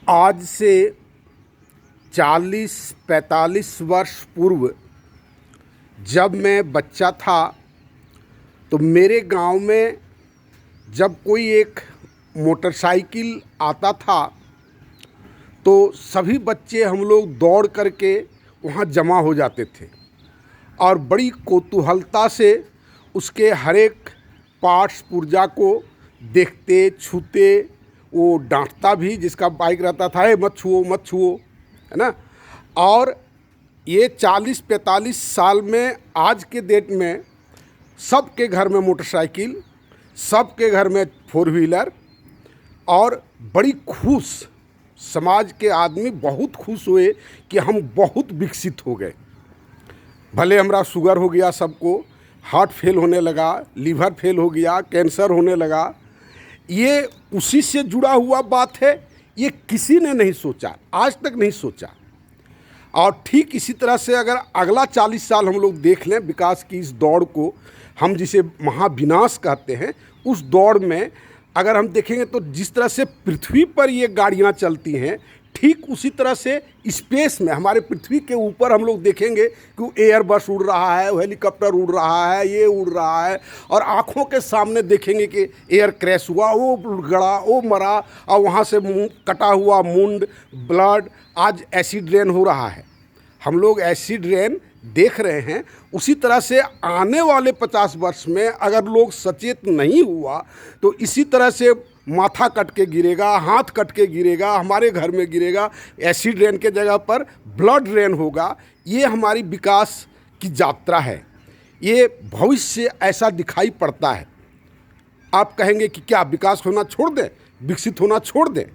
आज से 40-45 वर्ष पूर्व जब मैं बच्चा था तो मेरे गांव में जब कोई एक मोटरसाइकिल आता था तो सभी बच्चे हम लोग दौड़ करके वहाँ जमा हो जाते थे और बड़ी कौतूहलता से उसके हर एक पार्ट्स पुर्जा को देखते छूते। वो डांटता भी, जिसका बाइक रहता था, ए मत छुओ मत छुओ, है ना। और ये 40-45 साल में आज के डेट में सबके घर में मोटरसाइकिल, सबके घर में 4 व्हीलर, और बड़ी खुश समाज के आदमी बहुत खुश हुए कि हम बहुत विकसित हो गए। भले हमरा शुगर हो गया, सबको हार्ट फेल होने लगा, लीवर फेल हो गया, कैंसर होने लगा, ये उसी से जुड़ा हुआ बात है। ये किसी ने नहीं सोचा, आज तक नहीं सोचा। और ठीक इसी तरह से अगर अगला 40 साल हम लोग देख लें विकास की इस दौड़ को, हम जिसे महाविनाश कहते हैं, उस दौड़ में अगर हम देखेंगे तो जिस तरह से पृथ्वी पर ये गाड़ियाँ चलती हैं, ठीक उसी तरह से स्पेस में हमारे पृथ्वी के ऊपर हम लोग देखेंगे कि एयर बस उड़ रहा है, हेलीकॉप्टर उड़ रहा है, ये उड़ रहा है, और आँखों के सामने देखेंगे कि एयर क्रैश हुआ, वो गड़ा, वो मरा, और वहाँ से कटा हुआ मुंड, ब्लड, आज एसिड रेन हो रहा है। हम लोग एसिड रेन देख रहे हैं। उसी तरह से आने वाले 50 वर्ष में अगर लोग सचेत नहीं हुआ तो इसी तरह से माथा कट के गिरेगा, हाथ कट के गिरेगा, हमारे घर में गिरेगा, एसिड रेन के जगह पर ब्लड रेन होगा। ये हमारी विकास की यात्रा है। ये भविष्य ऐसा दिखाई पड़ता है। आप कहेंगे कि क्या विकास होना छोड़ दें, विकसित होना छोड़ दें?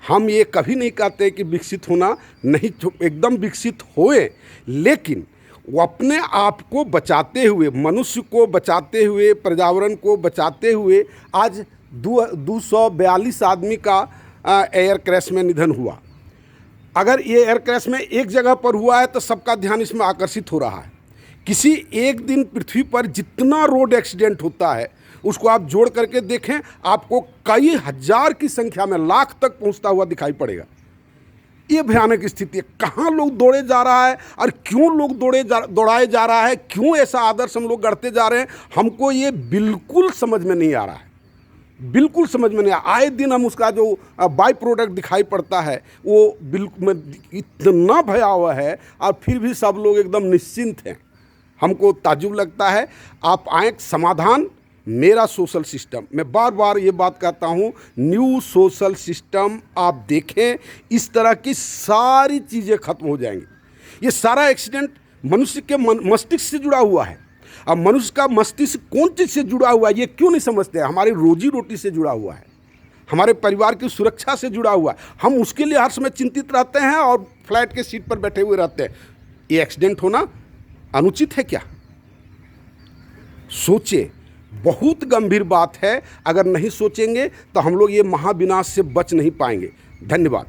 हम ये कभी नहीं कहते कि विकसित होना नहीं, एकदम विकसित होए, लेकिन वो अपने आप को बचाते हुए, मनुष्य को बचाते हुए, पर्यावरण को बचाते हुए। आज 242 आदमी का एयर क्रैश में निधन हुआ। अगर ये एयर क्रैश में एक जगह पर हुआ है तो सबका ध्यान इसमें आकर्षित हो रहा है। किसी एक दिन पृथ्वी पर जितना रोड एक्सीडेंट होता है उसको आप जोड़ करके देखें, आपको कई हजार की संख्या में, लाख तक पहुंचता हुआ दिखाई पड़ेगा। ये भयानक स्थिति है। कहाँ लोग दौड़े जा रहा है और क्यों लोग दौड़ाए जा रहा है, क्यों ऐसा आदर्श हम लोग गढ़ते जा रहे हैं, हमको ये बिल्कुल समझ में नहीं आ रहा है। बिल्कुल समझ में नहीं आए दिन हम उसका जो बाई प्रोडक्ट दिखाई पड़ता है वो बिल्कुल इतना भयावह है, और फिर भी सब लोग एकदम निश्चिंत हैं। हमको ताज्जुब लगता है। आप आए समाधान, मेरा सोशल सिस्टम, मैं बार बार ये बात कहता हूँ, न्यू सोशल सिस्टम आप देखें, इस तरह की सारी चीज़ें खत्म हो जाएंगी। ये सारा एक्सीडेंट मनुष्य के मस्तिष्क से जुड़ा हुआ है। अब मनुष्य का मस्तिष्क कौन चीज़ से जुड़ा हुआ है ये क्यों नहीं समझते हैं? हमारी रोजी रोटी से जुड़ा हुआ है, हमारे परिवार की सुरक्षा से जुड़ा हुआ है। हम उसके लिए हर समय चिंतित रहते हैं और फ्लाइट के सीट पर बैठे हुए रहते हैं। ये एक्सीडेंट होना अनुचित है क्या? सोचे, बहुत गंभीर बात है। अगर नहीं सोचेंगे तो हम लोग ये महाविनाश से बच नहीं पाएंगे। धन्यवाद।